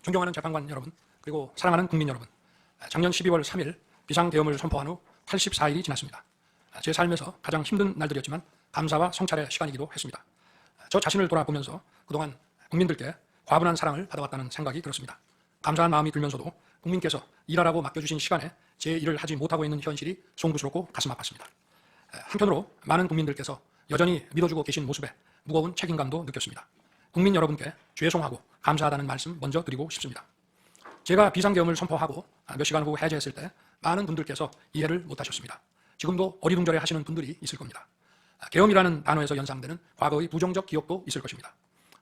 존경하는 재판관 여러분, 그리고 사랑하는 국민 여러분, 작년 12월 3일 비상계엄을 선포한 후 84일이 지났습니다. 제 삶에서 가장 힘든 날들이었지만 감사와 성찰의 시간이기도 했습니다. 저 자신을 돌아보면서 그동안 국민들께 과분한 사랑을 받아왔다는 생각이 들었습니다. 감사한 마음이 들면서도 국민께서 일하라고 맡겨주신 시간에 제 일을 하지 못하고 있는 현실이 송구스럽고 가슴 아팠습니다. 한편으로 많은 국민들께서 여전히 믿어주고 계신 모습에 무거운 책임감도 느꼈습니다. 국민 여러분께 죄송하고 감사하다는 말씀 먼저 드리고 싶습니다. 제가 비상계엄을 선포하고 몇 시간 후 해제했을 때 많은 분들께서 이해를 못하셨습니다. 지금도 어리둥절해 하시는 분들이 있을 겁니다. 계엄이라는 단어에서 연상되는 과거의 부정적 기억도 있을 것입니다.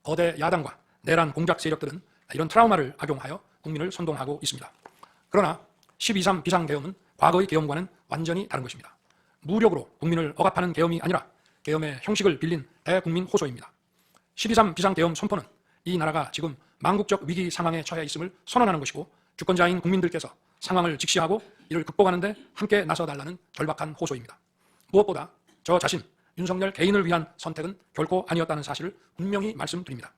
거대 야당과 내란 공작 세력들은 이런 트라우마를 악용하여 국민을 선동하고 있습니다. 그러나 12.3 비상계엄은 과거의 계엄과는 완전히 다른 것입니다. 무력으로 국민을 억압하는 계엄이 아니라 계엄의 형식을 빌린 대국민 호소입니다. 12.3 비상계엄 선포는 이 나라가 지금 망국적 위기 상황에 처해 있음을 선언하는 것이고, 주권자인 국민들께서 상황을 직시하고 이를 극복하는 데 함께 나서달라는 절박한 호소입니다. 무엇보다 저 자신 윤석열 개인을 위한 선택은 결코 아니었다는 사실을 분명히 말씀드립니다.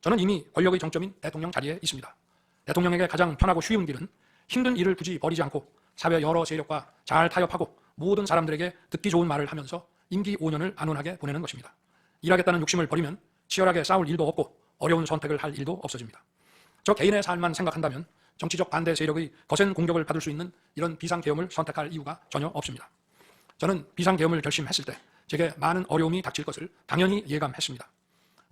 저는 이미 권력의 정점인 대통령 자리에 있습니다. 대통령에게 가장 편하고 쉬운 길은 힘든 일을 굳이 버리지 않고 사회 여러 세력과 잘 타협하고 모든 사람들에게 듣기 좋은 말을 하면서 임기 5년을 안온하게 보내는 것입니다. 일하겠다는 욕심을 버리면 치열하게 싸울 일도 없고 어려운 선택을 할 일도 없어집니다. 저 개인의 삶만 생각한다면 정치적 반대 세력의 거센 공격을 받을 수 있는 이런 비상계엄을 선택할 이유가 전혀 없습니다. 저는 비상계엄을 결심했을 때 제게 많은 어려움이 닥칠 것을 당연히 예감했습니다.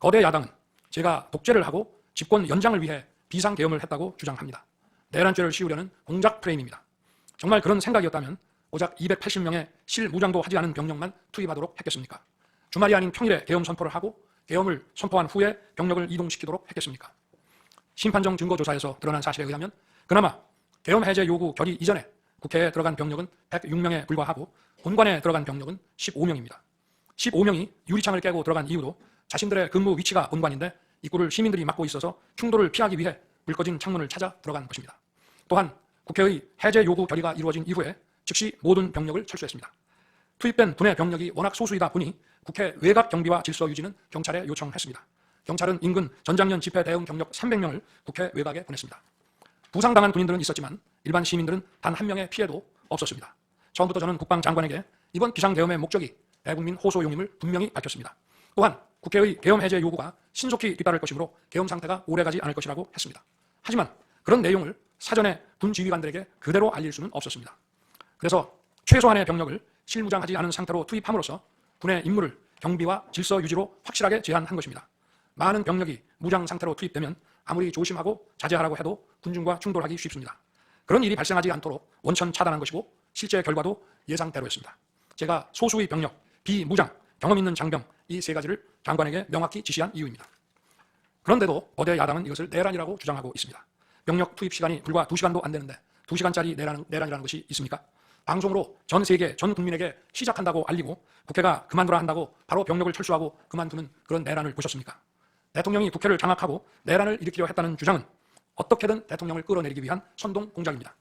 거대 야당은 제가 독재를 하고 집권 연장을 위해 비상계엄을 했다고 주장합니다. 내란죄를 씌우려는 공작 프레임입니다. 정말 그런 생각이었다면 고작 280명의 실무장도 하지 않은 병력만 투입하도록 했겠습니까? 주말이 아닌 평일에 계엄 선포를 하고 계엄을 선포한 후에 병력을 이동시키도록 했겠습니까? 심판정 증거조사에서 드러난 사실에 의하면 그나마 계엄 해제 요구 결의 이전에 국회에 들어간 병력은 106명에 불과하고 본관에 들어간 병력은 15명입니다. 15명이 유리창을 깨고 들어간 이유도 자신들의 근무 위치가 본관인데 입구를 시민들이 막고 있어서 충돌을 피하기 위해 불 꺼진 창문을 찾아 들어간 것입니다. 또한 국회의 해제 요구 결의가 이루어진 이후에 즉시 모든 병력을 철수했습니다. 투입된 분의 병력이 워낙 소수이다 보니 국회 외곽 경비와 질서 유지는 경찰에 요청했습니다. 경찰은 인근 전장년 집회 대응 경력 300명을 국회 외곽에 보냈습니다. 부상당한 군인들은 있었지만 일반 시민들은 단 한 명의 피해도 없었습니다. 처음부터 저는 국방장관에게 이번 비상계엄의 목적이 대국민 호소용임을 분명히 밝혔습니다. 또한 국회의 계엄 해제 요구가 신속히 뒤따를 것이므로 계엄 상태가 오래가지 않을 것이라고 했습니다. 하지만 그런 내용을 사전에 군 지휘관들에게 그대로 알릴 수는 없었습니다. 그래서 최소한의 병력을 실무장하지 않은 상태로 투입함으로써 군의 임무를 경비와 질서 유지로 확실하게 제한한 것입니다. 많은 병력이 무장 상태로 투입되면 아무리 조심하고 자제하라고 해도 군중과 충돌하기 쉽습니다. 그런 일이 발생하지 않도록 원천 차단한 것이고 실제 결과도 예상대로였습니다. 제가 소수의 병력, 비무장, 경험 있는 장병 이 세 가지를 장관에게 명확히 지시한 이유입니다. 그런데도 거대 야당은 이것을 내란이라고 주장하고 있습니다. 병력 투입 시간이 불과 2시간도 안 되는데 2시간짜리 내란이라는 것이 있습니까? 방송으로 전 세계, 전 국민에게 시작한다고 알리고 국회가 그만두라 한다고 바로 병력을 철수하고 그만두는 그런 내란을 보셨습니까? 대통령이 국회를 장악하고 내란을 일으키려 했다는 주장은 어떻게든 대통령을 끌어내리기 위한 선동 공작입니다.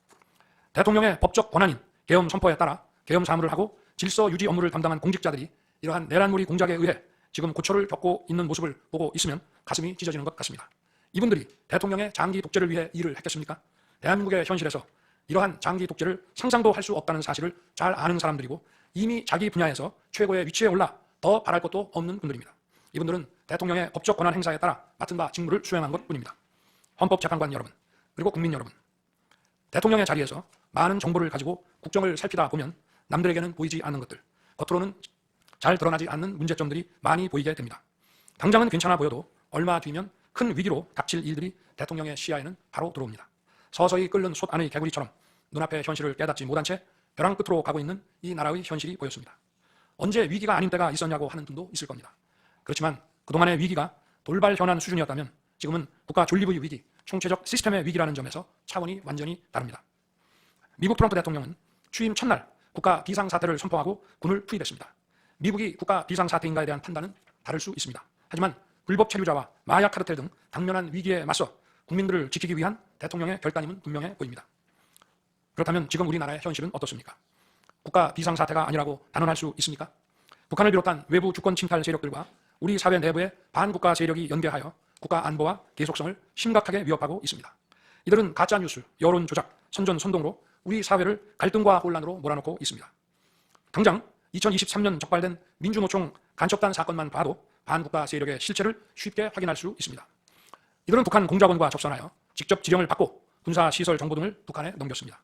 대통령의 법적 권한인 계엄 선포에 따라 계엄 사무를 하고 질서 유지 업무를 담당한 공직자들이 이러한 내란몰이 공작에 의해 지금 고초를 겪고 있는 모습을 보고 있으면 가슴이 찢어지는 것 같습니다. 이분들이 대통령의 장기 독재를 위해 일을 했겠습니까? 대한민국의 현실에서 이러한 장기 독재를 상상도 할 수 없다는 사실을 잘 아는 사람들이고 이미 자기 분야에서 최고의 위치에 올라 더 바랄 것도 없는 분들입니다. 이분들은 대통령의 법적 권한 행사에 따라 맡은 바 직무를 수행한 것뿐입니다. 헌법재판관 여러분, 그리고 국민 여러분, 대통령의 자리에서 많은 정보를 가지고 국정을 살피다 보면 남들에게는 보이지 않는 것들, 겉으로는 잘 드러나지 않는 문제점들이 많이 보이게 됩니다. 당장은 괜찮아 보여도 얼마 뒤면 큰 위기로 닥칠 일들이 대통령의 시야에는 바로 들어옵니다. 서서히 끓는 솥 안의 개구리처럼 눈앞의 현실을 깨닫지 못한 채 벼랑 끝으로 가고 있는 이 나라의 현실이 보였습니다. 언제 위기가 아닌 때가 있었냐고 하는 분도 있을 겁니다. 그렇지만 그동안의 위기가 돌발 현안 수준이었다면 지금은 국가 존립의 위기, 총체적 시스템의 위기라는 점에서 차원이 완전히 다릅니다. 미국 트럼프 대통령은 취임 첫날 국가 비상사태를 선포하고 군을 투입했습니다. 미국이 국가 비상사태인가에 대한 판단은 다를 수 있습니다. 하지만 불법 체류자와 마약 카르텔 등 당면한 위기에 맞서 국민들을 지키기 위한 대통령의 결단임은 분명해 보입니다. 그렇다면 지금 우리나라의 현실은 어떻습니까? 국가 비상사태가 아니라고 단언할 수 있습니까? 북한을 비롯한 외부 주권 침탈 세력들과 우리 사회 내부의 반국가 세력이 연계하여 국가 안보와 계속성을 심각하게 위협하고 있습니다. 이들은 가짜뉴스, 여론 조작, 선전 선동으로 우리 사회를 갈등과 혼란으로 몰아넣고 있습니다. 당장 2023년 적발된 민주노총 간첩단 사건만 봐도 반국가 세력의 실체를 쉽게 확인할 수 있습니다. 이들은 북한 공작원과 접선하여 직접 지령을 받고 군사시설 정보 등을 북한에 넘겼습니다.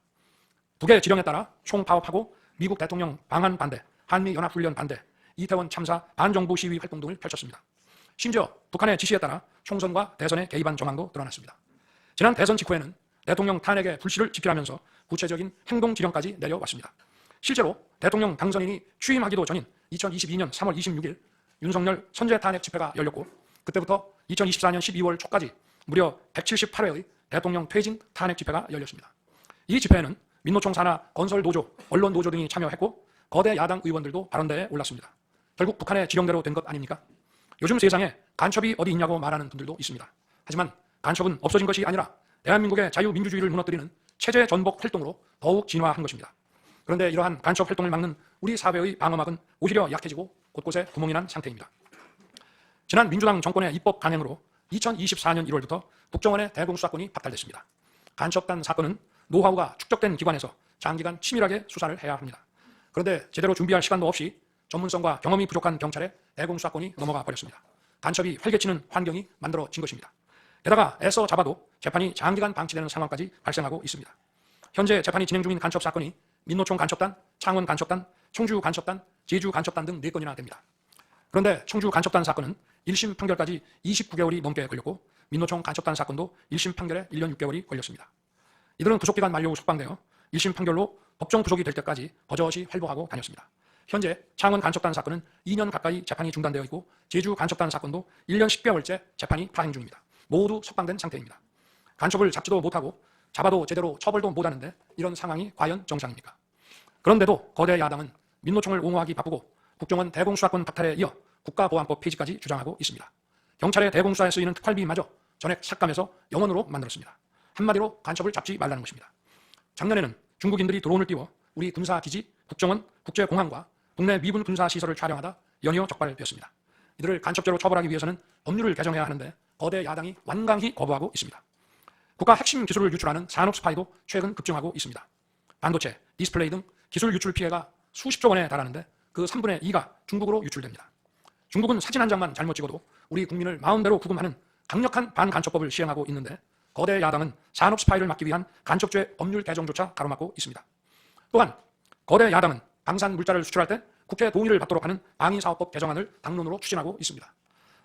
북의 지령에 따라 총파업하고 미국 대통령 방한 반대, 한미연합훈련 반대, 이태원 참사 반정부 시위 활동 등을 펼쳤습니다. 심지어 북한의 지시에 따라 총선과 대선에 개입한 정황도 드러났습니다. 지난 대선 직후에는 대통령 탄핵의 불씨를 지피라면서 구체적인 행동 지령까지 내려왔습니다. 실제로 대통령 당선인이 취임하기도 전인 2022년 3월 26일 윤석열 선제 탄핵 집회가 열렸고, 그때부터 2024년 12월 초까지 무려 178회의 대통령 퇴진 탄핵 집회가 열렸습니다. 이 집회에는 민노총 산하 건설노조, 언론노조 등이 참여했고 거대 야당 의원들도 발언대에 올랐습니다. 결국 북한의 지령대로 된 것 아닙니까? 요즘 세상에 간첩이 어디 있냐고 말하는 분들도 있습니다. 하지만 간첩은 없어진 것이 아니라 대한민국의 자유민주주의를 무너뜨리는 체제 전복 활동으로 더욱 진화한 것입니다. 그런데 이러한 간첩 활동을 막는 우리 사회의 방어막은 오히려 약해지고 곳곳에 구멍이 난 상태입니다. 지난 민주당 정권의 입법 강행으로 2024년 1월부터 국정원의 대공수사권이 박탈됐습니다. 간첩단 사건은 노하우가 축적된 기관에서 장기간 치밀하게 수사를 해야 합니다. 그런데 제대로 준비할 시간도 없이 전문성과 경험이 부족한 경찰에 대공수사권이 넘어가 버렸습니다. 간첩이 활개치는 환경이 만들어진 것입니다. 게다가 애써 잡아도 재판이 장기간 방치되는 상황까지 발생하고 있습니다. 현재 재판이 진행 중인 간첩 사건이 민노총 간첩단, 창원 간첩단, 청주 간첩단, 제주 간첩단 등 4건이나 됩니다. 그런데 청주 간첩단 사건은 1심 판결까지 29개월이 넘게 걸렸고 민노총 간첩단 사건도 1심 판결에 1년 6개월이 걸렸습니다. 이들은 구속기간 만료 후 석방되어 1심 판결로 법정 구속이 될 때까지 버젓이 활보하고 다녔습니다. 현재 창원 간첩단 사건은 2년 가까이 재판이 중단되어 있고 제주 간첩단 사건도 1년 10개월째 재판이 파행 중입니다. 모두 석방된 상태입니다. 간첩을 잡지도 못하고 잡아도 제대로 처벌도 못하는데 이런 상황이 과연 정상입니까? 그런데도 거대 야당은 민노총을 옹호하기 바쁘고 국정원 대공수사권 박탈에 이어 국가보안법 폐지까지 주장하고 있습니다. 경찰의 대공수사에 쓰이는 특활비마저 전액 삭감해서 영원으로 만들었습니다. 한마디로 간첩을 잡지 말라는 것입니다. 작년에는 중국인들이 드론을 띄워 우리 군사기지, 국정원, 국제공항과 국내 미군 군사시설을 촬영하다 연이어 적발되었습니다. 이들을 간첩죄로 처벌하기 위해서는 법률을 개정해야 하는데 거대 야당이 완강히 거부하고 있습니다. 국가 핵심 기술을 유출하는 산업 스파이도 최근 급증하고 있습니다. 반도체, 디스플레이 등 기술 유출 피해가 수십조 원에 달하는데 그 3분의 2가 중국으로 유출됩니다. 중국은 사진 한 장만 잘못 찍어도 우리 국민을 마음대로 구금하는 강력한 반간첩법을 시행하고 있는데 거대 야당은 산업 스파이를 막기 위한 간첩죄 법률 개정조차 가로막고 있습니다. 또한 거대 야당은 방산 물자를 수출할 때 국회 동의를 받도록 하는 방위사업법 개정안을 당론으로 추진하고 있습니다.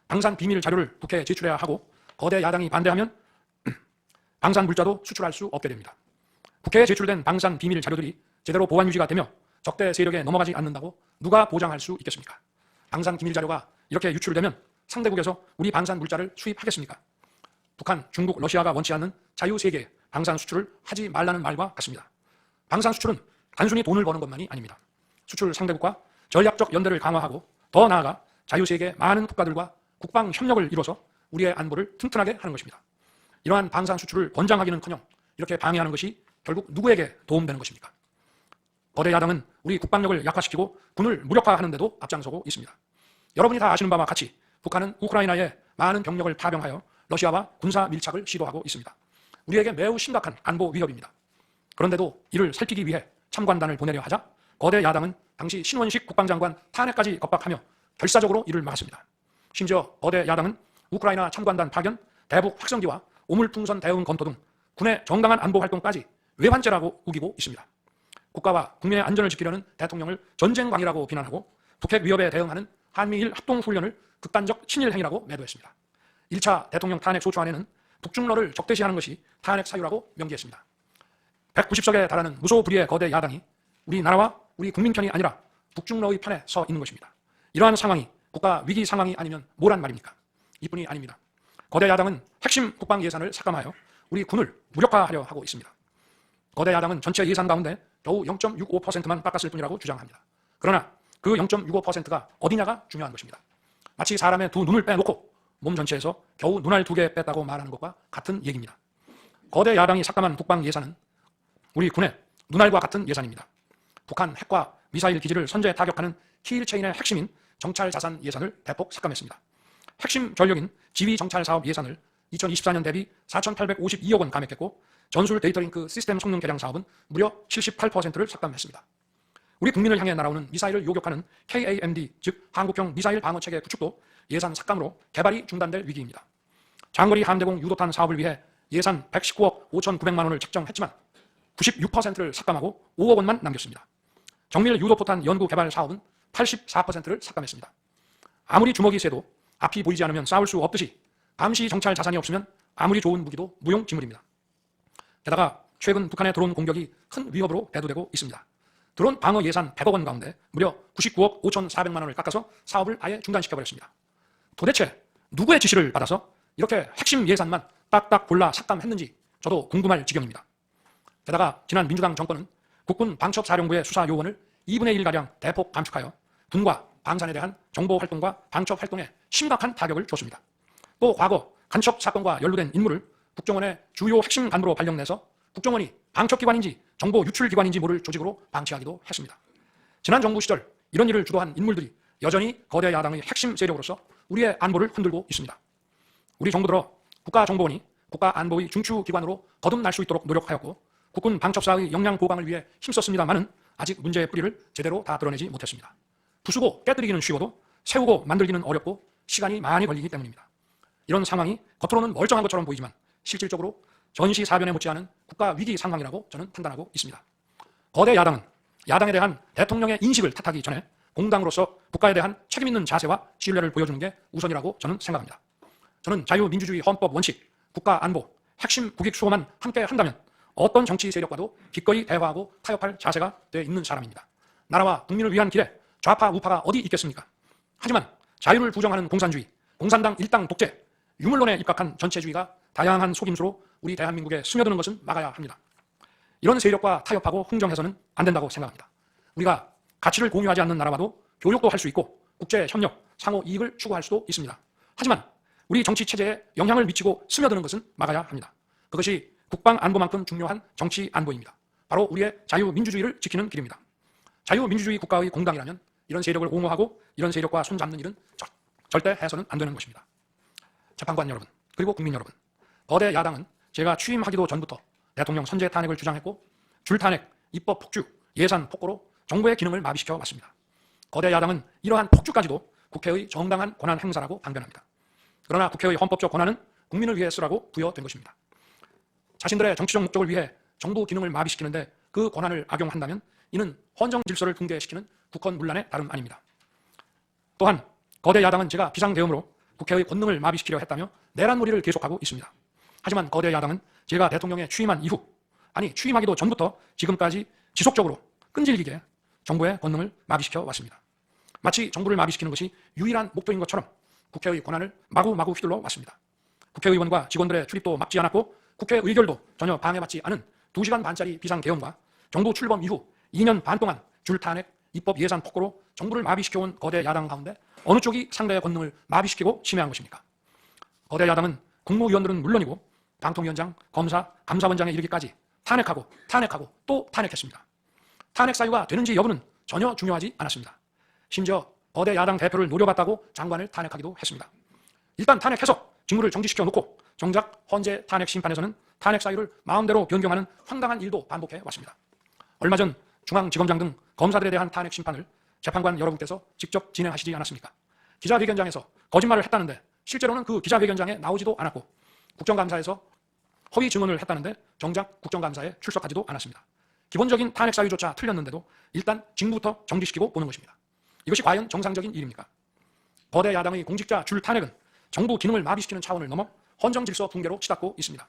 방산 비밀 자료를 국회에 제출해야 하고 거대 야당이 반대하면 방산 물자도 수출할 수 없게 됩니다. 국회에 제출된 방산 비밀 자료들이 제대로 보안 유지가 되며 적대 세력에 넘어가지 않는다고 누가 보장할 수 있겠습니까? 방산 기밀 자료가 이렇게 유출되면 상대국에서 우리 방산 물자를 수입하겠습니까? 북한, 중국, 러시아가 원치 않는 자유세계 방산 수출을 하지 말라는 말과 같습니다. 방산 수출은 단순히 돈을 버는 것만이 아닙니다. 수출 상대국과 전략적 연대를 강화하고 더 나아가 자유세계 많은 국가들과 국방 협력을 이뤄서 우리의 안보를 튼튼하게 하는 것입니다. 이러한 방산 수출을 권장하기는커녕 이렇게 방해하는 것이 결국 누구에게 도움되는 것입니까? 거대 야당은 우리 국방력을 약화시키고 군을 무력화하는 데도 앞장서고 있습니다. 여러분이 다 아시는 바와 같이 북한은 우크라이나에 많은 병력을 파병하여 러시아와 군사 밀착을 시도하고 있습니다. 우리에게 매우 심각한 안보 위협입니다. 그런데도 이를 살피기 위해 참관단을 보내려 하자 거대 야당은 당시 신원식 국방장관 탄핵까지 겁박하며 결사적으로 이를 막았습니다. 심지어 거대 야당은 우크라이나 참관단 파견, 대북 확성기와 오물풍선 대응 검토 등 군의 정당한 안보 활동까지 외환죄라고 우기고 있습니다. 국가와 국민의 안전을 지키려는 대통령을 전쟁광이라고 비난하고 북핵 위협에 대응하는 한미일 합동훈련을 극단적 친일 행위라고 매도했습니다. 1차 대통령 탄핵 소추안에는 북중러를 적대시하는 것이 탄핵 사유라고 명기했습니다. 190석에 달하는 무소불위의 거대 야당이 우리나라와 우리 국민 편이 아니라 북중러의 편에 서 있는 것입니다. 이러한 상황이 국가 위기 상황이 아니면 뭐란 말입니까? 이뿐이 아닙니다. 거대 야당은 핵심 국방 예산을 삭감하여 우리 군을 무력화하려 하고 있습니다. 거대 야당은 전체 예산 가운데 겨우 0.65%만 깎았을 뿐이라고 주장합니다. 그러나 그 0.65%가 어디냐가 중요한 것입니다. 마치 사람의 두 눈을 빼놓고 몸 전체에서 겨우 눈알 2개 뺐다고 말하는 것과 같은 얘기입니다. 거대 야당이 삭감한 국방 예산은 우리 군의 눈알과 같은 예산입니다. 북한 핵과 미사일 기지를 선제 타격하는 키일체인의 핵심인 정찰 자산 예산을 대폭 삭감했습니다. 핵심 전력인 지휘정찰사업 예산을 2024년 대비 4,852억 원 감액했고 전술 데이터링크 시스템 성능 개량 사업은 무려 78%를 삭감했습니다. 우리 국민을 향해 날아오는 미사일을 요격하는 KAMD, 즉 한국형 미사일 방어체계 구축도 예산 삭감으로 개발이 중단될 위기입니다. 장거리 함대공 유도탄 사업을 위해 예산 119억 5,900만 원을 책정했지만 96%를 삭감하고 5억 원만 남겼습니다. 정밀 유도포탄 연구 개발 사업은 84%를 삭감했습니다. 아무리 주먹이 세도 앞이 보이지 않으면 싸울 수 없듯이 감시 정찰 자산이 없으면 아무리 좋은 무기도 무용지물입니다. 게다가 최근 북한의 드론 공격이 큰 위협으로 대두되고 있습니다. 드론 방어 예산 100억 원 가운데 무려 99억 5,400만 원을 깎아서 사업을 아예 중단시켜버렸습니다. 도대체 누구의 지시를 받아서 이렇게 핵심 예산만 딱딱 골라 삭감했는지 저도 궁금할 지경입니다. 게다가 지난 민주당 정권은 국군 방첩사령부의 수사 요원을 2분의 1가량 대폭 감축하여 군과 방산에 대한 정보 활동과 방첩 활동에 심각한 타격을 줬습니다. 또 과거 간첩 사건과 연루된 인물을 국정원의 주요 핵심 간부로 발령내서 국정원이 방첩기관인지 정보 유출기관인지 모를 조직으로 방치하기도 했습니다. 지난 정부 시절 이런 일을 주도한 인물들이 여전히 거대 야당의 핵심 세력으로서 우리의 안보를 흔들고 있습니다. 우리 정부 들어 국가정보원이 국가안보의 중추기관으로 거듭날 수 있도록 노력하였고 국군 방첩사의 역량 보강을 위해 힘썼습니다마는 아직 문제의 뿌리를 제대로 다 드러내지 못했습니다. 부수고 깨뜨리기는 쉬워도 세우고 만들기는 어렵고 시간이 많이 걸리기 때문입니다. 이런 상황이 겉으로는 멀쩡한 것처럼 보이지만 실질적으로 전시사변에 못지않은 국가 위기 상황이라고 저는 판단하고 있습니다. 거대 야당은 야당에 대한 대통령의 인식을 탓하기 전에 공당으로서 국가에 대한 책임 있는 자세와 신뢰를 보여주는 게 우선이라고 저는 생각합니다. 저는 자유민주주의 헌법 원칙, 국가 안보, 핵심 국익 수호만 함께 한다면 어떤 정치 세력과도 기꺼이 대화하고 타협할 자세가 돼 있는 사람입니다. 나라와 국민을 위한 길에 좌파 우파가 어디 있겠습니까? 하지만 자유를 부정하는 공산주의, 공산당 일당 독재, 유물론에 입각한 전체주의가 다양한 속임수로 우리 대한민국에 스며드는 것은 막아야 합니다. 이런 세력과 타협하고 흥정해서는 안 된다고 생각합니다. 우리가 가치를 공유하지 않는 나라와도 교역도 할 수 있고 국제 협력, 상호 이익을 추구할 수도 있습니다. 하지만 우리 정치 체제에 영향을 미치고 스며드는 것은 막아야 합니다. 그것이 국방 안보만큼 중요한 정치 안보입니다. 바로 우리의 자유민주주의를 지키는 길입니다. 자유민주주의 국가의 공당이라면 이런 세력을 옹호하고 이런 세력과 손잡는 일은 절대 해서는 안 되는 것입니다. 재판관 여러분, 그리고 국민 여러분, 거대 야당은 제가 취임하기도 전부터 대통령 선제 탄핵을 주장했고 줄탄핵, 입법 폭주, 예산 폭거로 정부의 기능을 마비시켜 왔습니다. 거대 야당은 이러한 폭주까지도 국회의 정당한 권한 행사라고 방변합니다. 그러나 국회의 헌법적 권한은 국민을 위해 쓰라고 부여된 것입니다. 자신들의 정치적 목적을 위해 정부 기능을 마비시키는데 그 권한을 악용한다면 이는 헌정 질서를 붕괴시키는 국헌 문란의 다름 아닙니다. 또한 거대 야당은 제가 비상대응으로 국회의 권능을 마비시키려 했다며 내란놀이를 계속하고 있습니다. 하지만 거대 야당은 제가 대통령에 취임한 이후, 아니 취임하기도 전부터 지금까지 지속적으로 끈질기게 정부의 권능을 마비시켜 왔습니다. 마치 정부를 마비시키는 것이 유일한 목표인 것처럼 국회의 권한을 마구마구 휘둘러 왔습니다. 국회의원과 직원들의 출입도 막지 않았고 국회 의결도 전혀 방해받지 않은 2시간 반짜리 비상대응과 정부 출범 이후 2년 반 동안 줄탄핵, 입법 예산 폭거로 정부를 마비시켜온 거대 야당 가운데 어느 쪽이 상대의 권능을 마비시키고 침해한 것입니까? 거대 야당은 국무위원들은 물론이고 방통위원장, 검사, 감사원장에 이르기까지 탄핵하고 또 탄핵했습니다. 탄핵 사유가 되는지 여부는 전혀 중요하지 않았습니다. 심지어 거대 야당 대표를 노려봤다고 장관을 탄핵하기도 했습니다. 일단 탄핵해서 직무를 정지시켜 놓고 정작 헌재 탄핵 심판에서는 탄핵 사유를 마음대로 변경하는 황당한 일도 반복해 왔습니다. 얼마 전 중앙지검장 등 검사들에 대한 탄핵 심판을 재판관 여러분께서 직접 진행하시지 않았습니까? 기자회견장에서 거짓말을 했다는데 실제로는 그 기자회견장에 나오지도 않았고 국정감사에서 허위 증언을 했다는데 정작 국정감사에 출석하지도 않았습니다. 기본적인 탄핵 사유조차 틀렸는데도 일단 직무부터 정지시키고 보는 것입니다. 이것이 과연 정상적인 일입니까? 거대 야당의 공직자 줄탄핵은 정부 기능을 마비시키는 차원을 넘어 헌정질서 붕괴로 치닫고 있습니다.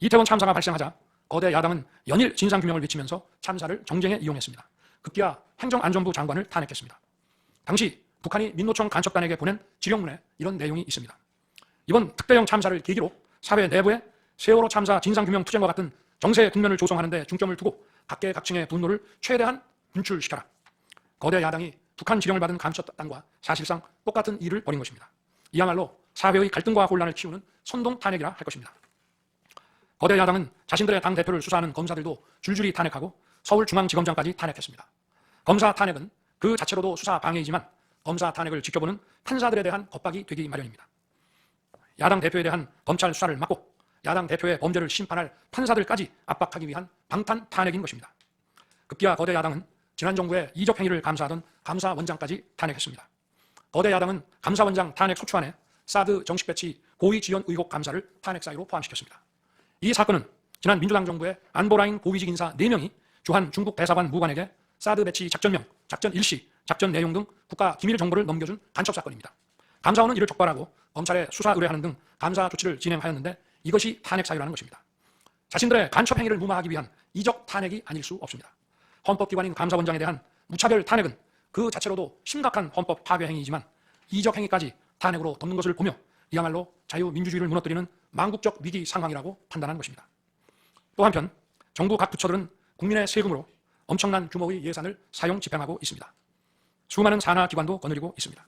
이태원 참사가 발생하자 거대 야당은 연일 진상규명을 외치면서 참사를 정쟁에 이용했습니다. 급기야 행정안전부 장관을 탄핵했습니다. 당시 북한이 민노총 간첩단에게 보낸 지령문에 이런 내용이 있습니다. 이번 특대형 참사를 계기로 사회 내부에 세월호 참사 진상규명 투쟁과 같은 정세 국면을 조성하는 데 중점을 두고 각계각층의 분노를 최대한 분출시켜라. 거대 야당이 북한 지령을 받은 간첩단과 사실상 똑같은 일을 벌인 것입니다. 이야말로 사회의 갈등과 혼란을 키우는 선동 탄핵이라 할 것입니다. 거대 야당은 자신들의 당대표를 수사하는 검사들도 줄줄이 탄핵하고 서울중앙지검장까지 탄핵했습니다. 검사 탄핵은 그 자체로도 수사 방해이지만 검사 탄핵을 지켜보는 판사들에 대한 겁박이 되기 마련입니다. 야당 대표에 대한 검찰 수사를 막고 야당 대표의 범죄를 심판할 판사들까지 압박하기 위한 방탄 탄핵인 것입니다. 급기야 거대 야당은 지난 정부의 이적 행위를 감사하던 감사원장까지 탄핵했습니다. 거대 야당은 감사원장 탄핵 소추안에 사드 정식 배치 고위 지원 의혹 감사를 탄핵 사유로 포함시켰습니다. 이 사건은 지난 민주당 정부의 안보라인 고위직 인사 4명이 주한 중국 대사관 무관에게 사드 배치 작전명, 작전 일시, 작전 내용 등 국가 기밀 정보를 넘겨준 간첩 사건입니다. 감사원은 이를 적발하고 검찰에 수사 의뢰하는 등 감사 조치를 진행하였는데 이것이 탄핵 사유라는 것입니다. 자신들의 간첩 행위를 무마하기 위한 이적 탄핵이 아닐 수 없습니다. 헌법기관인 감사원장에 대한 무차별 탄핵은 그 자체로도 심각한 헌법 파괴 행위이지만 이적 행위까지 탄핵으로 덮는 것을 보며 이야말로 자유민주주의를 무너뜨리는 망국적 위기 상황이라고 판단한 것입니다. 또 한편 정부 각 부처들은 국민의 세금으로 엄청난 규모의 예산을 사용 집행하고 있습니다. 수많은 산하 기관도 거느리고 있습니다.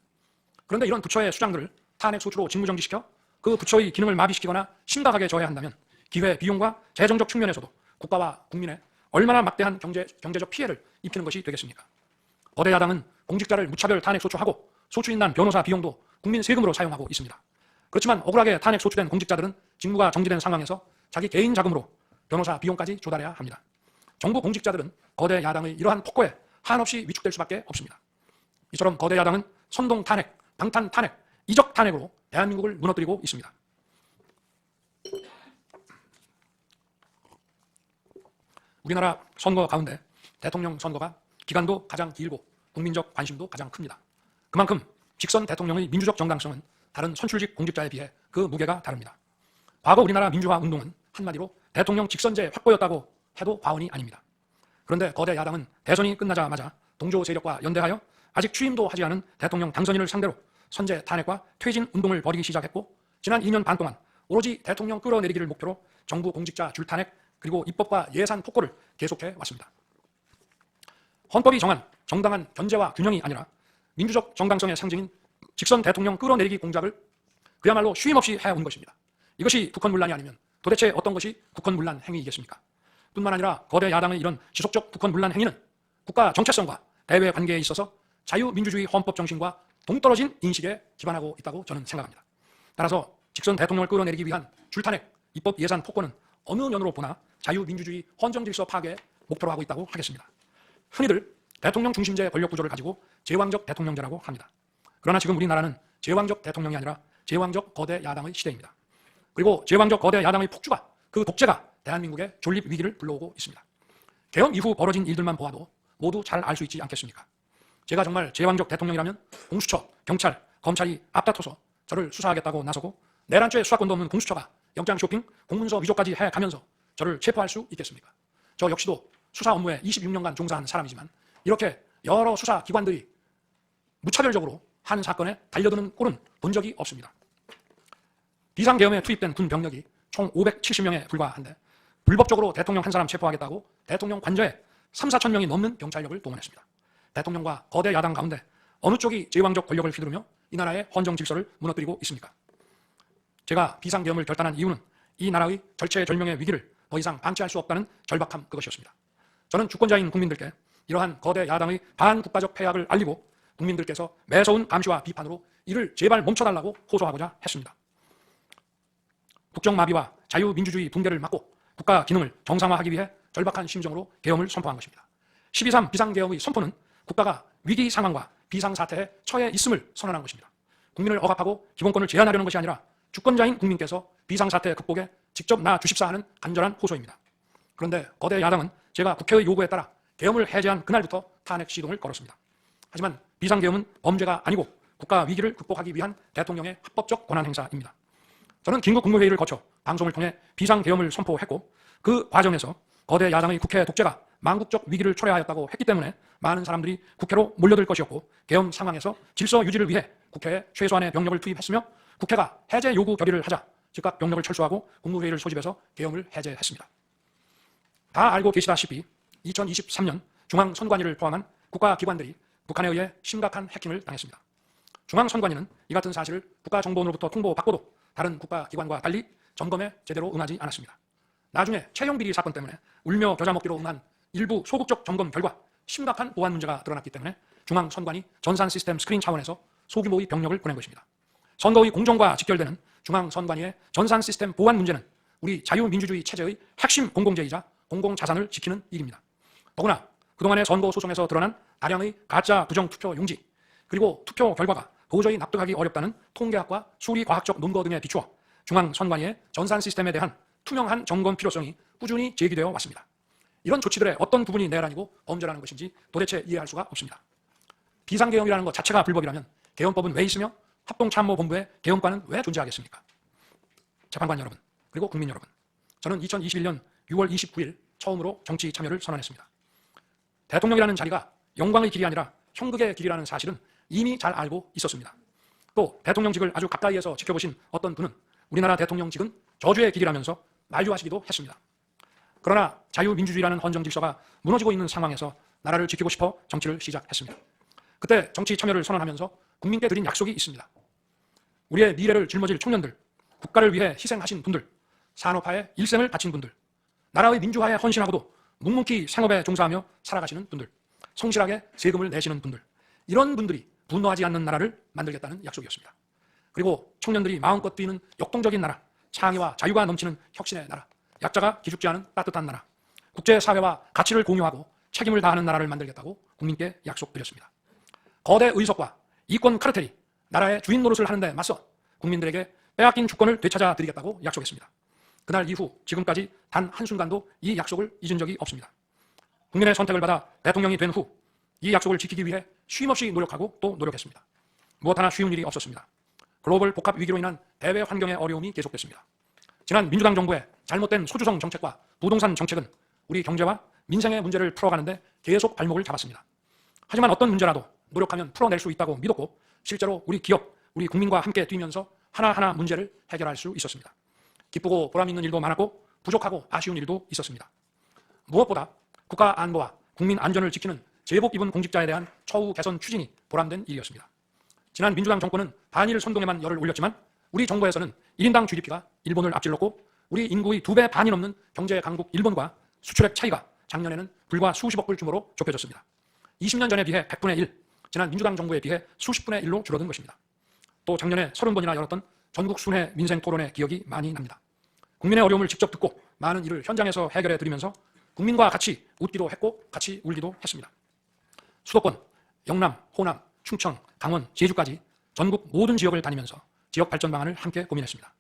그런데 이런 부처의 수장들을 탄핵 소추로 직무정지시켜 그 부처의 기능을 마비시키거나 심각하게 저해한다면 기회 비용과 재정적 측면에서도 국가와 국민에 얼마나 막대한 경제적 피해를 입히는 것이 되겠습니까? 거대 야당은 공직자를 무차별 탄핵 소추하고 소추인단 변호사 비용도 국민 세금으로 사용하고 있습니다. 그렇지만 억울하게 탄핵 소추된 공직자들은 직무가 정지된 상황에서 자기 개인 자금으로 변호사 비용까지 조달해야 합니다. 정부 공직자들은 거대 야당의 이러한 폭거에 한없이 위축될 수밖에 없습니다. 이처럼 거대 야당은 선동 탄핵, 방탄 탄핵, 이적 탄핵으로 대한민국을 무너뜨리고 있습니다. 우리나라 선거 가운데 대통령 선거가 기간도 가장 길고 국민적 관심도 가장 큽니다. 그만큼 직선 대통령의 민주적 정당성은 다른 선출직 공직자에 비해 그 무게가 다릅니다. 과거 우리나라 민주화 운동은 한마디로 대통령 직선제 확보였다고 해도 과언이 아닙니다. 그런데 거대 야당은 대선이 끝나자마자 동조 세력과 연대하여 아직 취임도 하지 않은 대통령 당선인을 상대로 선제 탄핵과 퇴진 운동을 벌이기 시작했고 지난 2년 반 동안 오로지 대통령 끌어내리기를 목표로 정부 공직자 줄탄핵 그리고 입법과 예산 폭거를 계속해 왔습니다. 헌법이 정한 정당한 견제와 균형이 아니라 민주적 정당성의 상징인 직선 대통령 끌어내리기 공작을 그야말로 쉼없이 해온 것입니다. 이것이 국헌문란이 아니면 도대체 어떤 것이 국헌문란 행위이겠습니까? 뿐만 아니라 거대 야당의 이런 지속적 국헌문란 행위는 국가 정체성과 대외 관계에 있어서 자유민주주의 헌법 정신과 동떨어진 인식에 기반하고 있다고 저는 생각합니다. 따라서 직선 대통령을 끌어내리기 위한 줄탄핵, 입법 예산 폭거는 어느 면으로 보나 자유민주주의 헌정질서 파괴에 목표로 하고 있다고 하겠습니다. 흔히들 대통령 중심제 권력 구조를 가지고 제왕적 대통령제라고 합니다. 그러나 지금 우리나라는 제왕적 대통령이 아니라 제왕적 거대 야당의 시대입니다. 그리고 제왕적 거대 야당의 폭주가, 그 독재가 대한민국의 존립 위기를 불러오고 있습니다. 개헌 이후 벌어진 일들만 보아도 모두 잘 알 수 있지 않겠습니까? 제가 정말 제왕적 대통령이라면 공수처, 경찰, 검찰이 앞다퉈서 저를 수사하겠다고 나서고 내란죄 수사권도 없는 공수처가 영장 쇼핑, 공문서 위조까지 해가면서 저를 체포할 수 있겠습니까? 저 역시도 수사 업무에 26년간 종사한 사람이지만 이렇게 여러 수사 기관들이 무차별적으로 한 사건에 달려드는 꼴은 본 적이 없습니다. 비상계엄에 투입된 군 병력이 총 570명에 불과한데 불법적으로 대통령 한 사람 체포하겠다고 대통령 관저에 3, 4천 명이 넘는 경찰력을 동원했습니다. 대통령과 거대 야당 가운데 어느 쪽이 제왕적 권력을 휘두르며 이 나라의 헌정 질서를 무너뜨리고 있습니까? 제가 비상계엄을 결단한 이유는 이 나라의 절체절명의 위기를 더 이상 방치할 수 없다는 절박함 그것이었습니다. 저는 주권자인 국민들께 이러한 거대 야당의 반국가적 폐악을 알리고 국민들께서 매서운 감시와 비판으로 이를 제발 멈춰달라고 호소하고자 했습니다. 국정마비와 자유민주주의 붕괴를 막고 국가 기능을 정상화하기 위해 절박한 심정으로 계엄을 선포한 것입니다. 12.3 비상계엄의 선포는 국가가 위기 상황과 비상사태에 처해 있음을 선언한 것입니다. 국민을 억압하고 기본권을 제한하려는 것이 아니라 주권자인 국민께서 비상사태 극복에 직접 나주십사 하는 간절한 호소입니다. 그런데 거대 야당은 제가 국회의 요구에 따라 계엄을 해제한 그날부터 탄핵 시동을 걸었습니다. 하지만 비상계엄은 범죄가 아니고 국가 위기를 극복하기 위한 대통령의 합법적 권한 행사입니다. 저는 긴급 국무회의를 거쳐 방송을 통해 비상계엄을 선포했고 그 과정에서 거대 야당의 국회 독재가 망국적 위기를 초래하였다고 했기 때문에 많은 사람들이 국회로 몰려들 것이었고 계엄 상황에서 질서 유지를 위해 국회에 최소한의 병력을 투입했으며 국회가 해제 요구 결의를 하자 즉각 병력을 철수하고 국무회의를 소집해서 계엄을 해제했습니다. 다 알고 계시다시피 2023년 중앙선관위를 포함한 국가기관들이 북한에 의해 심각한 해킹을 당했습니다. 중앙선관위는 이 같은 사실을 국가정보원으로부터 통보받고도 다른 국가기관과 달리 점검에 제대로 응하지 않았습니다. 나중에 채용비리 사건 때문에 울며 겨자 먹기로 응한 일부 소극적 점검 결과 심각한 보안 문제가 드러났기 때문에 중앙선관위 전산 시스템 스크린 차원에서 소규모의 병력을 보낸 것입니다. 선거의 공정과 직결되는 중앙선관위의 전산 시스템 보안 문제는 우리 자유민주주의 체제의 핵심 공공재이자 공공자산을 지키는 일입니다. 더구나 그동안의 선거 소송에서 드러난 다량의 가짜 부정투표 용지, 그리고 투표 결과가 도저히 납득하기 어렵다는 통계학과 수리과학적 논거 등에 비추어 중앙선관위의 전산 시스템에 대한 투명한 점검 필요성이 꾸준히 제기되어 왔습니다. 이런 조치들의 어떤 부분이 내란이고 범죄라는 것인지 도대체 이해할 수가 없습니다. 비상계엄이라는 것 자체가 불법이라면 계엄법은 왜 있으며 합동참모본부의 계엄과는 왜 존재하겠습니까? 재판관 여러분, 그리고 국민 여러분, 저는 2021년 6월 29일 처음으로 정치 참여를 선언했습니다. 대통령이라는 자리가 영광의 길이 아니라 형극의 길이라는 사실은 이미 잘 알고 있었습니다. 또 대통령직을 아주 가까이에서 지켜보신 어떤 분은 우리나라 대통령직은 저주의 길이라면서 만류하시기도 했습니다. 그러나 자유민주주의라는 헌정 질서가 무너지고 있는 상황에서 나라를 지키고 싶어 정치를 시작했습니다. 그때 정치 참여를 선언하면서 국민께 드린 약속이 있습니다. 우리의 미래를 짊어질 청년들, 국가를 위해 희생하신 분들, 산업화에 일생을 바친 분들, 나라의 민주화에 헌신하고도 묵묵히 생업에 종사하며 살아가시는 분들, 성실하게 세금을 내시는 분들, 이런 분들이 분노하지 않는 나라를 만들겠다는 약속이었습니다. 그리고 청년들이 마음껏 뛰는 역동적인 나라, 창의와 자유가 넘치는 혁신의 나라, 약자가 기죽지 않은 따뜻한 나라, 국제사회와 가치를 공유하고 책임을 다하는 나라를 만들겠다고 국민께 약속드렸습니다. 거대 의석과 이권 카르텔이 나라의 주인 노릇을 하는데 맞서 국민들에게 빼앗긴 주권을 되찾아 드리겠다고 약속했습니다. 그날 이후 지금까지 단 한순간도 이 약속을 잊은 적이 없습니다. 국민의 선택을 받아 대통령이 된 후 이 약속을 지키기 위해 쉼없이 노력하고 또 노력했습니다. 무엇 하나 쉬운 일이 없었습니다. 글로벌 복합 위기로 인한 대외 환경의 어려움이 계속됐습니다. 지난 민주당 정부의 잘못된 소주성 정책과 부동산 정책은 우리 경제와 민생의 문제를 풀어가는데 계속 발목을 잡았습니다. 하지만 어떤 문제라도 노력하면 풀어낼 수 있다고 믿었고 실제로 우리 기업, 우리 국민과 함께 뛰면서 하나하나 문제를 해결할 수 있었습니다. 기쁘고 보람 있는 일도 많았고 부족하고 아쉬운 일도 있었습니다. 무엇보다 국가 안보와 국민 안전을 지키는 제복 입은 공직자에 대한 처우 개선 추진이 보람된 일이었습니다. 지난 민주당 정권은 반일 선동에만 열을 올렸지만 우리 정부에서는 1인당 GDP가 일본을 앞질렀고 우리 인구의 2배 반이 넘는 경제 강국 일본과 수출액 차이가 작년에는 불과 수십억 불 규모로 좁혀졌습니다. 20년 전에 비해 100분의 1, 지난 민주당 정부에 비해 수십분의 1로 줄어든 것입니다. 또 작년에 30번이나 열었던 전국 순회 민생 토론의 기억이 많이 납니다. 국민의 어려움을 직접 듣고 많은 일을 현장에서 해결해 드리면서 국민과 같이 웃기도 했고 같이 울기도 했습니다. 수도권, 영남, 호남, 충청, 강원, 제주까지 전국 모든 지역을 다니면서 지역 발전 방안을 함께 고민했습니다.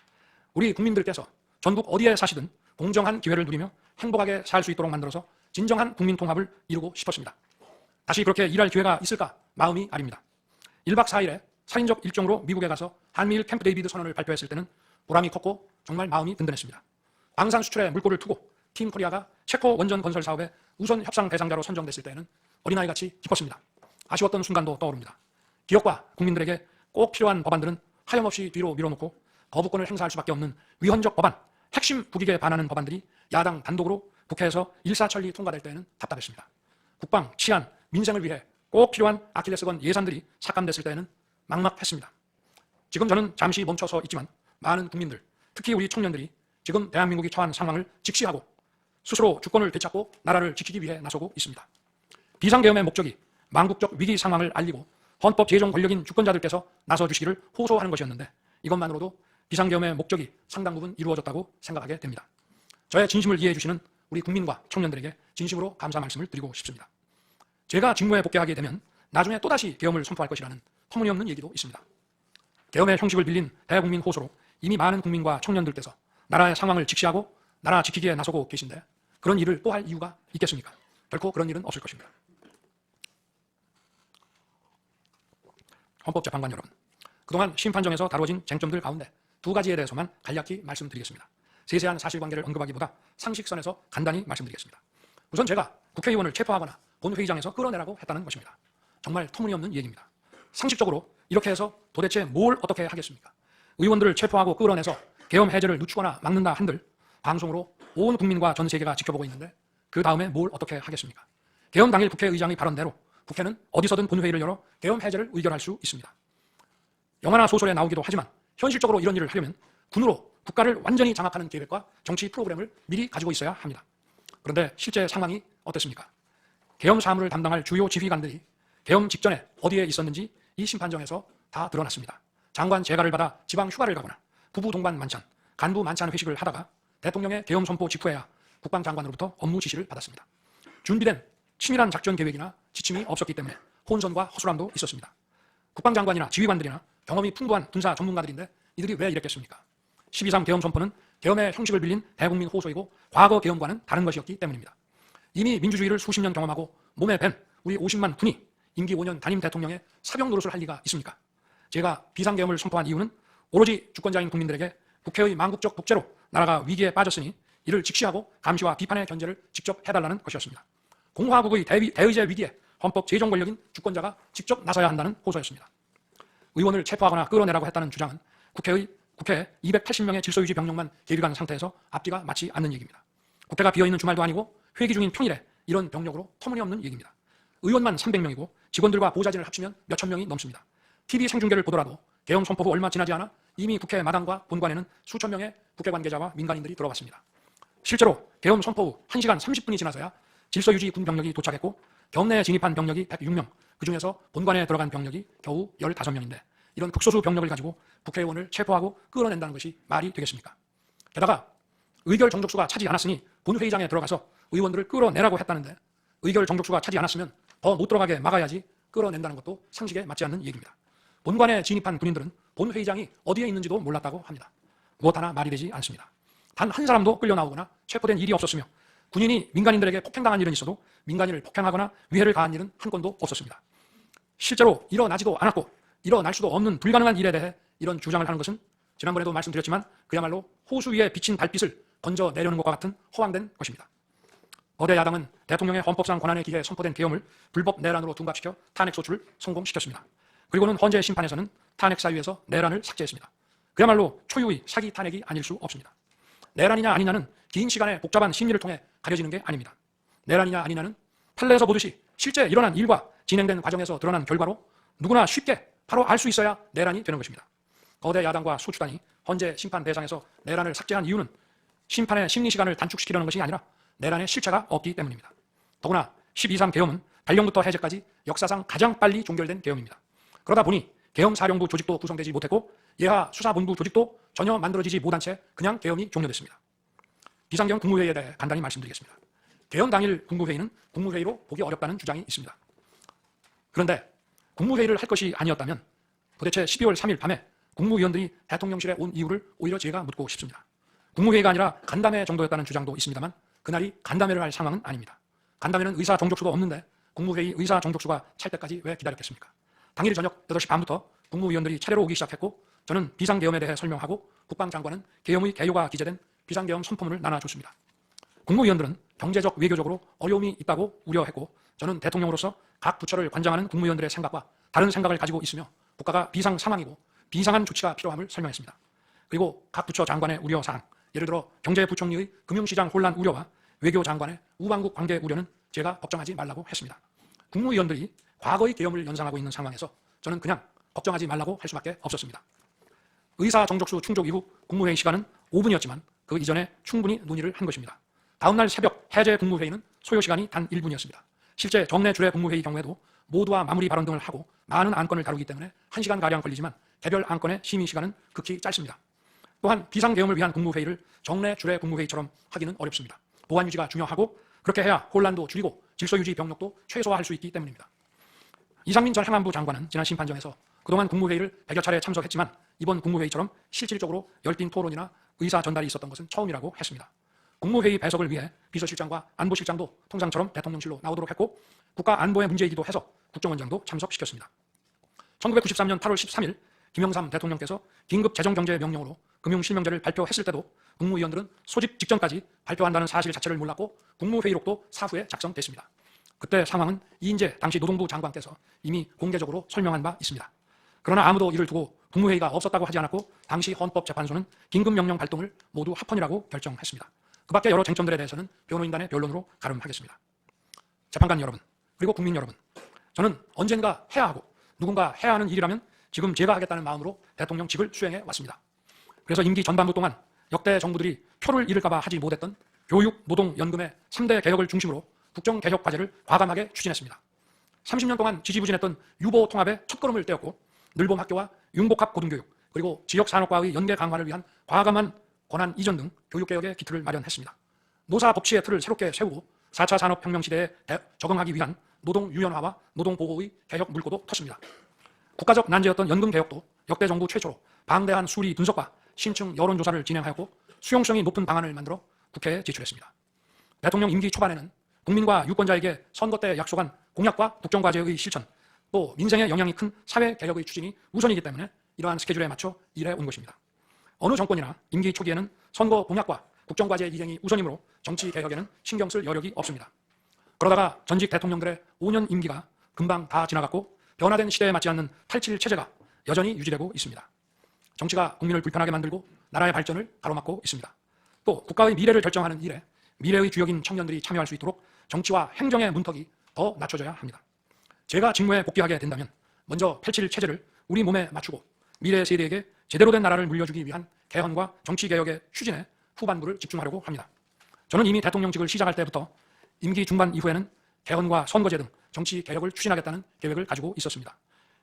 우리 국민들께서 전국 어디에 사시든 공정한 기회를 누리며 행복하게 살 수 있도록 만들어서 진정한 국민 통합을 이루고 싶었습니다. 다시 그렇게 일할 기회가 있을까 마음이 아립니다. 1박 4일에 살인적 일정으로 미국에 가서 한미일 캠프 데이비드 선언을 발표했을 때는 보람이 컸고 정말 마음이 든든했습니다. 방산 수출에 물꼬를 트고 팀 코리아가 체코 원전 건설 사업의 우선 협상 대상자로 선정됐을 때에는 어린아이같이 기뻤습니다. 아쉬웠던 순간도 떠오릅니다. 기업과 국민들에게 꼭 필요한 법안들은 하염없이 뒤로 밀어놓고 거부권을 행사할 수밖에 없는 위헌적 법안, 핵심 국익에 반하는 법안들이 야당 단독으로 국회에서 일사천리 통과될 때에는 답답했습니다. 국방, 치안, 민생을 위해 꼭 필요한 아킬레스건 예산들이 삭감됐을 때에는 막막했습니다. 지금 저는 잠시 멈춰서 있지만 많은 국민들, 특히 우리 청년들이 지금 대한민국이 처한 상황을 직시하고 스스로 주권을 되찾고 나라를 지키기 위해 나서고 있습니다. 비상계엄의 목적이 망국적 위기 상황을 알리고 헌법 제정 권력인 주권자들께서 나서주시기를 호소하는 것이었는데 이것만으로도 비상계엄의 목적이 상당 부분 이루어졌다고 생각하게 됩니다. 저의 진심을 이해해 주시는 우리 국민과 청년들에게 진심으로 감사 말씀을 드리고 싶습니다. 제가 직무에 복귀하게 되면 나중에 또다시 계엄을 선포할 것이라는 터무니없는 얘기도 있습니다. 계엄의 형식을 빌린 대국민 호소로 이미 많은 국민과 청년들께서 나라의 상황을 직시하고 나라 지키기에 나서고 계신데 그런 일을 또 할 이유가 있겠습니까? 결코 그런 일은 없을 것입니다. 헌법재판관 여러분, 그동안 심판정에서 다뤄진 쟁점들 가운데 두 가지에 대해서만 간략히 말씀드리겠습니다. 세세한 사실관계를 언급하기보다 상식선에서 간단히 말씀드리겠습니다. 우선 제가 국회의원을 체포하거나 본회의장에서 끌어내라고 했다는 것입니다. 정말 터무니없는 얘기입니다. 상식적으로 이렇게 해서 도대체 뭘 어떻게 하겠습니까? 의원들을 체포하고 끌어내서 계엄 해제를 늦추거나 막는다 한들 방송으로 온 국민과 전 세계가 지켜보고 있는데 그 다음에 뭘 어떻게 하겠습니까? 계엄 당일 국회의장의 발언대로 국회는 어디서든 본회의를 열어 계엄 해제를 의결할 수 있습니다. 영화나 소설에 나오기도 하지만 현실적으로 이런 일을 하려면 군으로 국가를 완전히 장악하는 계획과 정치 프로그램을 미리 가지고 있어야 합니다. 그런데 실제 상황이 어떻습니까? 계엄 사무를 담당할 주요 지휘관들이 계엄 직전에 어디에 있었는지 이 심판정에서 다 드러났습니다. 장관 재가를 받아 지방 휴가를 가거나 부부 동반 만찬, 간부 만찬 회식을 하다가 대통령의 계엄 선포 직후에야 국방장관으로부터 업무 지시를 받았습니다. 준비된 치밀한 작전 계획이나 지침이 없었기 때문에 혼선과 허술함도 있었습니다. 국방장관이나 지휘관들이나 경험이 풍부한 군사 전문가들인데 이들이 왜 이랬겠습니까? 12.3 계엄 선포는 계엄의 형식을 빌린 대국민 호소이고 과거 계엄과는 다른 것이었기 때문입니다. 이미 민주주의를 수십 년 경험하고 몸에 밴 우리 50만 군이 임기 5년 단임 대통령의 사병 노릇을 할 리가 있습니까? 제가 비상계엄을 선포한 이유는 오로지 주권자인 국민들에게 국회의 망국적 독재로 나라가 위기에 빠졌으니 이를 직시하고 감시와 비판의 견제를 직접 해달라는 것이었습니다. 공화국의 대의제 위기에 헌법 제정 권력인 주권자가 직접 나서야 한다는 호소였습니다. 의원을 체포하거나 끌어내라고 했다는 주장은 국회에 280명의 질서유지 병력만 계비간 상태에서 앞뒤가 맞지 않는 얘기입니다. 국회가 비어있는 주말도 아니고 회기 중인 평일에 이런 병력으로 터무니없는 얘기입니다. 의원만 300명이고 직원들과 보좌진을 합치면 몇천 명이 넘습니다. TV 생중계를 보더라도 계엄 선포 후 얼마 지나지 않아 이미 국회 마당과 본관에는 수천 명의 국회 관계자와 민간인들이 들어갔습니다. 실제로 계엄 선포 후 1시간 30분이 지나서야 질서유지 군 병력이 도착했고 경내에 진입한 병력이 106명, 그중에서 본관에 들어간 병력이 겨우 15명인데 이런 극소수 병력을 가지고 국회의원을 체포하고 끌어낸다는 것이 말이 되겠습니까? 게다가 의결 정족수가 차지 않았으니 본회의장에 들어가서 의원들을 끌어내라고 했다는데 의결 정족수가 차지 않았으면 더 못 들어가게 막아야지 끌어낸다는 것도 상식에 맞지 않는 얘기입니다. 본관에 진입한 군인들은 본회의장이 어디에 있는지도 몰랐다고 합니다. 무엇 하나 말이 되지 않습니다. 단 한 사람도 끌려나오거나 체포된 일이 없었으며 군인이 민간인들에게 폭행당한 일은 있어도 민간인을 폭행하거나 위해를 가한 일은 한 건도 없었습니다. 실제로 일어나지도 않았고 일어날 수도 없는 불가능한 일에 대해 이런 주장을 하는 것은 지난번에도 말씀드렸지만 그야말로 호수 위에 비친 달빛을 건져내려는 것과 같은 허황된 것입니다. 거대 야당은 대통령의 헌법상 권한에 기해 선포된 계엄을 불법 내란으로 둔갑시켜 탄핵 소추를 성공시켰습니다. 그리고는 헌재 심판에서는 탄핵사유에서 내란을 삭제했습니다. 그야말로 초유의 사기 탄핵이 아닐 수 없습니다. 내란이냐 아니냐는 긴 시간의 복잡한 심리를 통해 가려지는 게 아닙니다. 내란이냐 아니냐는 판례에서 보듯이 실제 일어난 일과 진행된 과정에서 드러난 결과로 누구나 쉽게 바로 알 수 있어야 내란이 되는 것입니다. 거대 야당과 소추단이 헌재 심판 대상에서 내란을 삭제한 이유는 심판의 심리 시간을 단축시키려는 것이 아니라 내란의 실체가 없기 때문입니다. 더구나 12.3 계엄은 발령부터 해제까지 역사상 가장 빨리 종결된 계엄입니다. 그러다 보니 계엄사령부 조직도 구성되지 못했고 예하 수사본부 조직도 전혀 만들어지지 못한 채 그냥 계엄이 종료됐습니다. 비상계엄 국무회의에 대해 간단히 말씀드리겠습니다. 계엄 당일 국무회의는 국무회의로 보기 어렵다는 주장이 있습니다. 그런데 국무회의를 할 것이 아니었다면 도대체 12월 3일 밤에 국무위원들이 대통령실에 온 이유를 오히려 제가 묻고 싶습니다. 국무회의가 아니라 간담회 정도였다는 주장도 있습니다만 그날이 간담회를 할 상황은 아닙니다. 간담회는 의사 정족수도 없는데 국무회의 의사 정족수가 찰 때까지 왜 기다렸겠습니까? 당일 저녁 8시 반부터 국무위원들이 차례로 오기 시작했고 저는 비상계엄에 대해 설명하고 국방장관은 계엄의 개요가 기재된 비상계엄 선포문을 나눠줬습니다. 국무위원들은 경제적, 외교적으로 어려움이 있다고 우려했고 저는 대통령으로서 각 부처를 관장하는 국무위원들의 생각과 다른 생각을 가지고 있으며 국가가 비상 상황이고 비상한 조치가 필요함을 설명했습니다. 그리고 각 부처 장관의 우려사항, 예를 들어 경제부총리의 금융시장 혼란 우려와 외교장관의 우방국 관계 우려는 제가 걱정하지 말라고 했습니다. 국무위원들이 과거의 계엄을 연상하고 있는 상황에서 저는 그냥 걱정하지 말라고 할 수밖에 없었습니다. 의사 정족수 충족 이후 국무회의 시간은 5분이었지만 그 이전에 충분히 논의를 한 것입니다. 다음날 새벽 해제 국무회의는 소요 시간이 단 1분이었습니다. 실제 정례 주례 국무회의 경우에도 모두와 마무리 발언 등을 하고 많은 안건을 다루기 때문에 1시간가량 걸리지만 개별 안건의 심의 시간은 극히 짧습니다. 또한 비상계엄을 위한 국무회의를 정례 주례 국무회의처럼 하기는 어렵습니다. 보안 유지가 중요하고 그렇게 해야 혼란도 줄이고 질서유지 병력도 최소화할 수 있기 때문입니다. 이상민 전 행안부 장관은 지난 심판정에서 그동안 국무회의를 100여 차례 참석했지만 이번 국무회의처럼 실질적으로 열띤 토론이나 의사 전달이 있었던 것은 처음이라고 했습니다. 국무회의 배석을 위해 비서실장과 안보실장도 통상처럼 대통령실로 나오도록 했고 국가안보의 문제이기도 해서 국정원장도 참석시켰습니다. 1993년 8월 13일 김영삼 대통령께서 긴급 재정경제명령으로 금융실명제를 발표했을 때도 국무위원들은 소집 직전까지 발표한다는 사실 자체를 몰랐고 국무회의록도 사후에 작성됐습니다. 그때 상황은 이인재 당시 노동부 장관께서 이미 공개적으로 설명한 바 있습니다. 그러나 아무도 이를 두고 국무회의가 없었다고 하지 않았고 당시 헌법재판소는 긴급명령 발동을 모두 합헌이라고 결정했습니다. 그 밖에 여러 쟁점들에 대해서는 변호인단의 변론으로 가름하겠습니다. 재판관 여러분, 그리고 국민 여러분, 저는 언젠가 해야 하고 누군가 해야 하는 일이라면 지금 제가 하겠다는 마음으로 대통령직을 수행해 왔습니다. 그래서 임기 전반부 동안 역대 정부들이 표를 잃을까 봐 하지 못했던 교육, 노동, 연금의 3대 개혁을 중심으로 국정개혁 과제를 과감하게 추진했습니다. 30년 동안 지지부진했던 유보 통합의 첫걸음을 떼었고 늘봄 학교와 융복합 고등교육 그리고 지역산업과의 연계 강화를 위한 과감한 권한 이전 등 교육개혁의 기틀을 마련했습니다. 노사 법치의 틀을 새롭게 세우고 4차 산업혁명 시대에 적응하기 위한 노동 유연화와 노동 보호의 개혁 물꼬도 텄습니다. 국가적 난제였던 연금 개혁도 역대 정부 최초로 방대한 수리 분석과 심층 여론조사를 진행하였고 수용성이 높은 방안을 만들어 국회에 제출했습니다. 대통령 임기 초반에는 국민과 유권자에게 선거 때 약속한 공약과 국정과제의 실천, 또 민생에 영향이 큰 사회개혁의 추진이 우선이기 때문에 이러한 스케줄에 맞춰 일해 온 것입니다. 어느 정권이나 임기 초기에는 선거 공약과 국정과제 이행이 우선이므로 정치개혁에는 신경 쓸 여력이 없습니다. 그러다가 전직 대통령들의 5년 임기가 금방 다 지나갔고 변화된 시대에 맞지 않는 87 체제가 여전히 유지되고 있습니다. 정치가 국민을 불편하게 만들고 나라의 발전을 가로막고 있습니다. 또 국가의 미래를 결정하는 일에 미래의 주역인 청년들이 참여할 수 있도록 정치와 행정의 문턱이 더 낮춰져야 합니다. 제가 직무에 복귀하게 된다면 먼저 87 체제를 우리 몸에 맞추고 미래 세대에게 제대로 된 나라를 물려주기 위한 개헌과 정치개혁의 추진에 후반부를 집중하려고 합니다. 저는 이미 대통령직을 시작할 때부터 임기 중반 이후에는 개헌과 선거제 등 정치개혁을 추진하겠다는 계획을 가지고 있었습니다.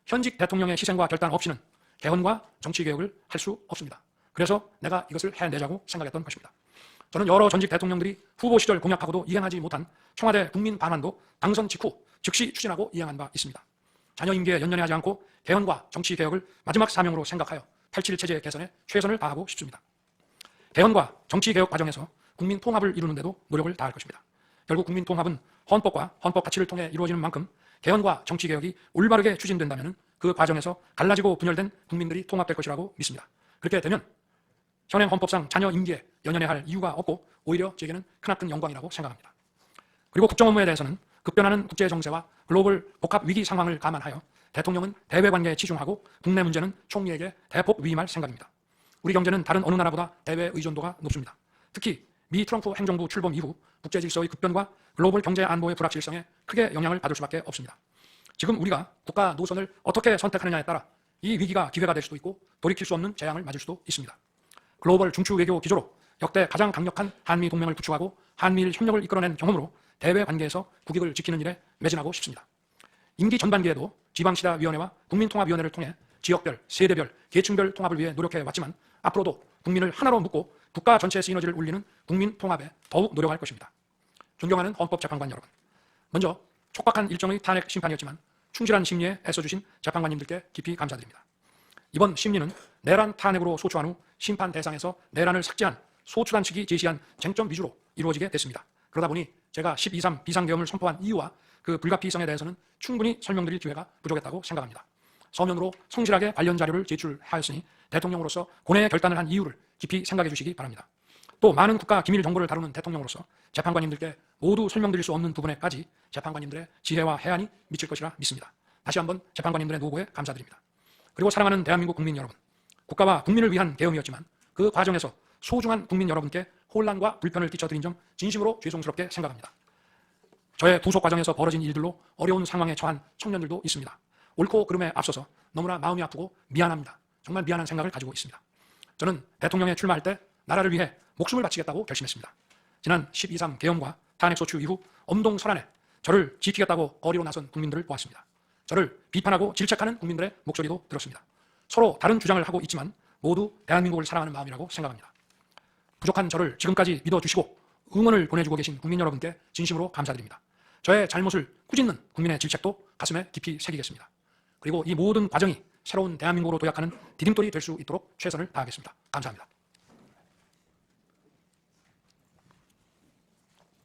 현직 대통령의 희생과 결단 없이는 개헌과 정치개혁을 할 수 없습니다. 그래서 내가 이것을 해내자고 생각했던 것입니다. 저는 여러 전직 대통령들이 후보 시절 공약하고도 이행하지 못한 청와대 국민 방안도 당선 직후 즉시 추진하고 이행한 바 있습니다. 자녀 임기에 연연하지 않고 개헌과 정치개혁을 마지막 사명으로 생각하여 87 체제 개선에 최선을 다하고 싶습니다. 개헌과 정치개혁 과정에서 국민 통합을 이루는 데도 노력을 다할 것입니다. 결국 국민 통합은 헌법과 헌법 가치를 통해 이루어지는 만큼 개헌과 정치개혁이 올바르게 추진된다면 그 과정에서 갈라지고 분열된 국민들이 통합될 것이라고 믿습니다. 그렇게 되면 현행 헌법상 자녀 임기에 연연해야 할 이유가 없고 오히려 제게는 크나큰 영광이라고 생각합니다. 그리고 국정 업무에 대해서는 급변하는 국제 정세와 글로벌 복합 위기 상황을 감안하여 대통령은 대외 관계에 치중하고 국내 문제는 총리에게 대폭 위임할 생각입니다. 우리 경제는 다른 어느 나라보다 대외 의존도가 높습니다. 특히 미 트럼프 행정부 출범 이후 국제 질서의 급변과 글로벌 경제 안보의 불확실성에 크게 영향을 받을 수밖에 없습니다. 지금 우리가 국가 노선을 어떻게 선택하느냐에 따라 이 위기가 기회가 될 수도 있고 돌이킬 수 없는 재앙을 맞을 수도 있습니다. 글로벌 중추 외교 기조로 역대 가장 강력한 한미 동맹을 구축하고 한미일 협력을 이끌어낸 경험으로 대외 관계에서 국익을 지키는 일에 매진하고 싶습니다. 임기 전반기에도 지방시다위원회와 국민통합위원회를 통해 지역별, 세대별, 계층별 통합을 위해 노력해왔지만 앞으로도 국민을 하나로 묶고 국가 전체 시너지를 울리는 국민통합에 더욱 노력할 것입니다. 존경하는 헌법재판관 여러분, 먼저 촉박한 일정의 탄핵 심판이었지만 충실한 심리에 애써주신 재판관님들께 깊이 감사드립니다. 이번 심리는 내란 탄핵으로 소추한 후 심판 대상에서 내란을 삭제한 소추단 측이 제시한 쟁점 위주로 이루어지게 됐습니다. 그러다 보니 제가 12.3 비상계엄을 선포한 이유와 그 불가피성에 대해서는 충분히 설명드릴 기회가 부족했다고 생각합니다. 서면으로 성실하게 관련 자료를 제출하였으니 대통령으로서 고뇌의 결단을 한 이유를 깊이 생각해 주시기 바랍니다. 또 많은 국가 기밀 정보를 다루는 대통령으로서 재판관님들께 모두 설명드릴 수 없는 부분에까지 재판관님들의 지혜와 해안이 미칠 것이라 믿습니다. 다시 한번 재판관님들의 노고에 감사드립니다. 그리고 사랑하는 대한민국 국민 여러분, 국가와 국민을 위한 계엄이었지만 그 과정에서 소중한 국민 여러분께 혼란과 불편을 끼쳐드린 점 진심으로 죄송스럽게 생각합니다. 저의 부속 과정에서 벌어진 일들로 어려운 상황에 처한 청년들도 있습니다. 옳고 그름에 앞서서 너무나 마음이 아프고 미안합니다. 정말 미안한 생각을 가지고 있습니다. 저는 대통령에 출마할 때 나라를 위해 목숨을 바치겠다고 결심했습니다. 지난 12.3 계엄과 탄핵 소추 이후 엄동설안에 저를 지키겠다고 거리로 나선 국민들을 보았습니다. 저를 비판하고 질책하는 국민들의 목소리도 들었습니다. 서로 다른 주장을 하고 있지만 모두 대한민국을 사랑하는 마음이라고 생각합니다. 부족한 저를 지금까지 믿어주시고 응원을 보내주고 계신 국민 여러분께 진심으로 감사드립니다. 저의 잘못을 꾸짖는 국민의 질책도 가슴에 깊이 새기겠습니다. 그리고 이 모든 과정이 새로운 대한민국으로 도약하는 디딤돌이 될 수 있도록 최선을 다하겠습니다. 감사합니다.